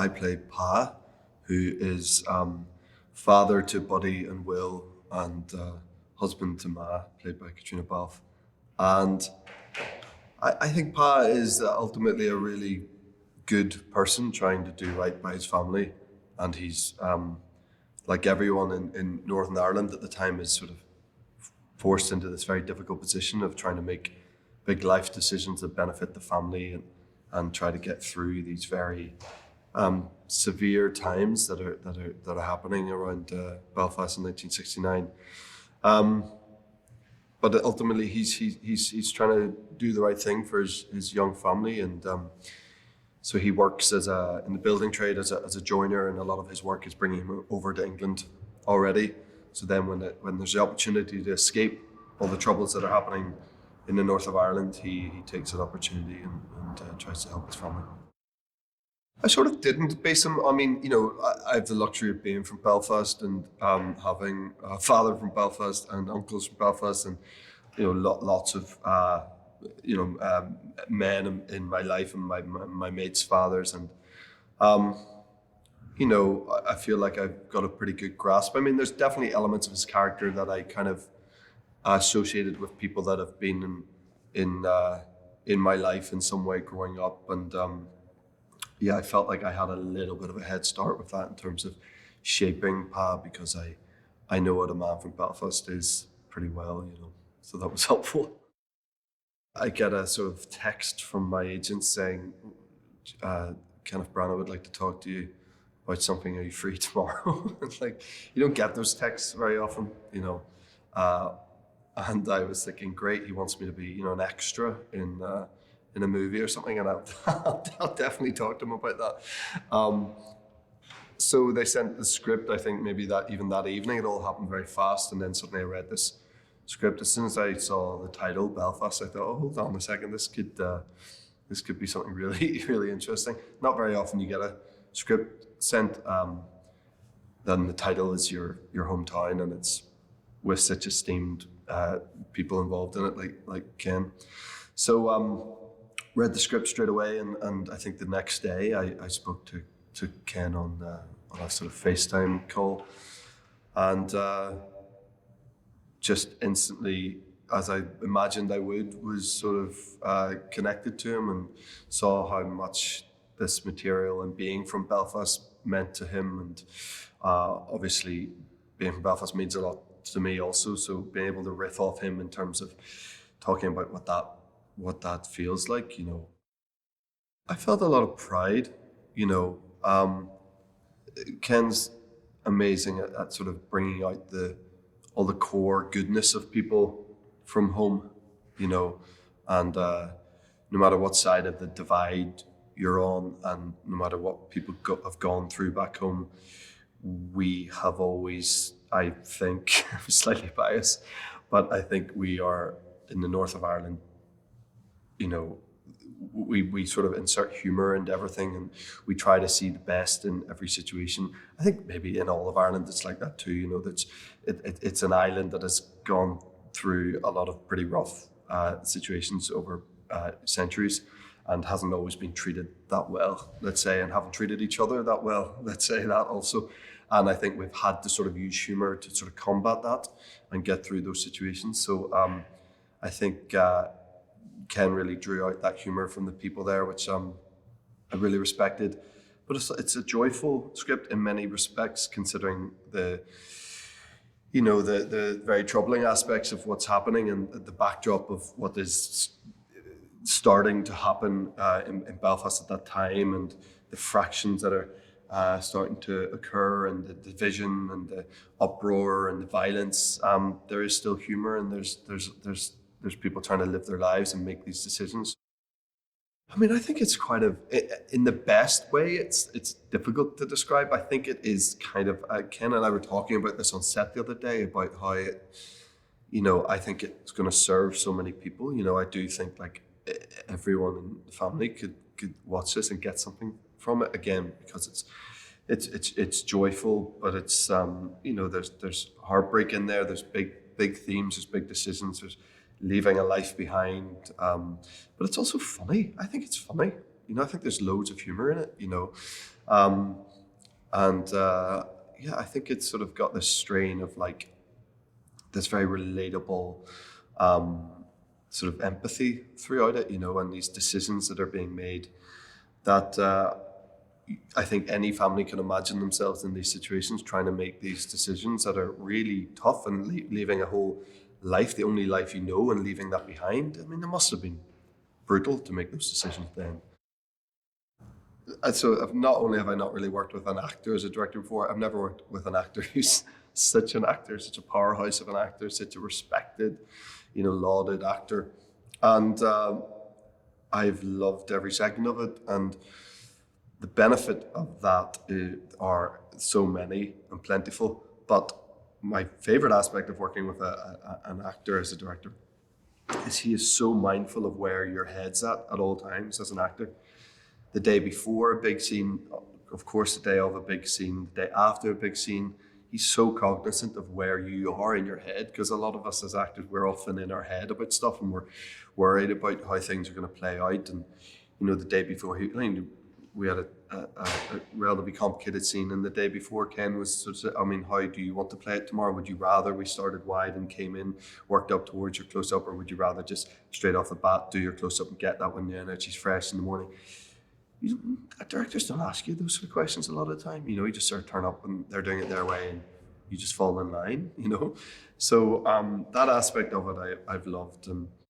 I play Pa, who is father to Buddy and Will, and husband to Ma, played by Katrina Balfe. And I think Pa is ultimately a really good person trying to do right by his family. And he's, like everyone in Northern Ireland at the time, is sort of forced into this very difficult position of trying to make big life decisions that benefit the family and try to get through these very severe times that are happening around Belfast in 1969. But ultimately, he's trying to do the right thing for his young family, and so he works in the building trade as a joiner, and a lot of his work is bringing him over to England already. So then, when there's the opportunity to escape all the troubles that are happening in the north of Ireland, he takes that opportunity and tries to help his family. I sort of didn't base him. I mean, I have the luxury of being from Belfast and having a father from Belfast and uncles from Belfast, and lots of men in my life and my mates' fathers, and I feel like I've got a pretty good grasp. I mean, there's definitely elements of his character that I kind of associated with people that have been in my life in some way growing up, and I felt like I had a little bit of a head start with that in terms of shaping Pa, because I know what a man from Belfast is pretty well, so that was helpful. I get a sort of text from my agent saying, Kenneth Branagh would like to talk to you about something. Are you free tomorrow? It's like, you don't get those texts very often, and I was thinking, great, he wants me to be, an extra in a movie or something, and I'll definitely talk to him about that. So they sent the script, I think maybe that evening. It all happened very fast, and then suddenly I read this script. As soon as I saw the title, Belfast, I thought, oh, hold on a second, this could be something really, really interesting. Not very often you get a script sent, then the title is your hometown, and it's with such esteemed people involved in it, like Ken. So read the script straight away, and I think the next day I spoke to Ken on a sort of FaceTime call, and just instantly, as I imagined I would, was sort of connected to him and saw how much this material and being from Belfast meant to him, and obviously being from Belfast means a lot to me also, so being able to riff off him in terms of talking about what that feels like, I felt a lot of pride, Ken's amazing at sort of bringing out all the core goodness of people from home, and no matter what side of the divide you're on, and no matter what people have gone through back home, we have always, I think, I'm slightly biased, but I think we are in the north of Ireland, we sort of insert humor into everything, and we try to see the best in every situation. I think maybe in all of Ireland it's like that too, it's an island that has gone through a lot of pretty rough situations over centuries, and hasn't always been treated that well, let's say, and haven't treated each other that well, let's say that also. And I think we've had to sort of use humor to sort of combat that and get through those situations. So I think Ken really drew out that humor from the people there, which I really respected. But it's a joyful script in many respects, considering the very troubling aspects of what's happening and the backdrop of what is starting to happen in Belfast at that time, and the fractions that are starting to occur, and the division and the uproar and the violence. There is still humor, and there's people trying to live their lives and make these decisions. I mean, I think it's kind of, in the best way, it's difficult to describe. I think it is kind of, Ken and I were talking about this on set the other day, about how I think it's going to serve so many people. I do think like everyone in the family could watch this and get something from it, again, because it's joyful, but it's there's heartbreak in there. There's big themes. There's big decisions. There's leaving a life behind, but it's also funny. I think it's funny. I think there's loads of humor in it. Um, and yeah, I think it's sort of got this strain of like this very relatable sort of empathy throughout it, and these decisions that are being made that I think any family can imagine themselves in these situations, trying to make these decisions that are really tough and leaving a whole life, the only life you know, and leaving that behind. I mean, it must have been brutal to make those decisions then. And so not only have I not really worked with an actor as a director before, I've never worked with an actor who's such an actor, such a powerhouse of an actor, such a respected, lauded actor. And I've loved every second of it. And the benefit of that are so many and plentiful. But my favorite aspect of working with an actor as a director is he is so mindful of where your head's at all times as an actor. The day before a big scene, of course, the day of a big scene, the day after a big scene, he's so cognizant of where you are in your head, because a lot of us as actors, we're often in our head about stuff and we're worried about how things are going to play out. And, the day before, we had a relatively complicated scene, and the day before Ken was sort of, how do you want to play it tomorrow? Would you rather we started wide and came in, worked up towards your close-up, or would you rather just straight off the bat do your close-up and get that one in and she's fresh in the morning? Directors don't ask you those sort of questions a lot of the time. You just sort of turn up and they're doing it their way and you just fall in line, So that aspect of it I've loved. And